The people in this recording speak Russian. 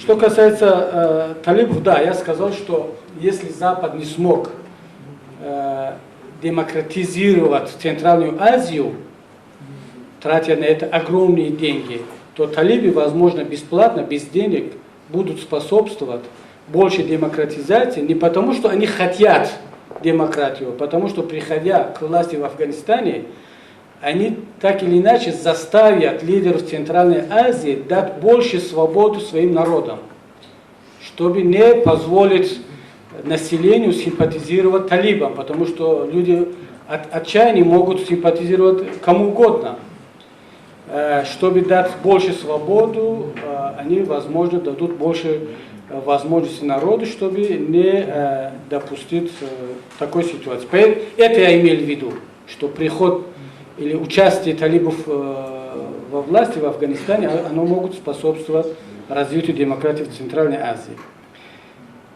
Что касается талибов, да, я сказал, что если Запад не смог демократизировать Центральную Азию, тратя на это огромные деньги, то талибы, возможно, бесплатно, без денег будут способствовать больше демократизации, не потому, что они хотят демократию, а потому что, приходя к власти в Афганистане, они так или иначе заставят лидеров Центральной Азии дать больше свободы своим народам, чтобы не позволить населению симпатизировать талибам, потому что люди от отчаяния могут симпатизировать кому угодно. Чтобы дать больше свободу, они, возможно, дадут больше возможности народу, чтобы не допустить такой ситуации. Это я имел в виду, что приход или участие талибов во власти в Афганистане, оно могут способствовать развитию демократии в Центральной Азии.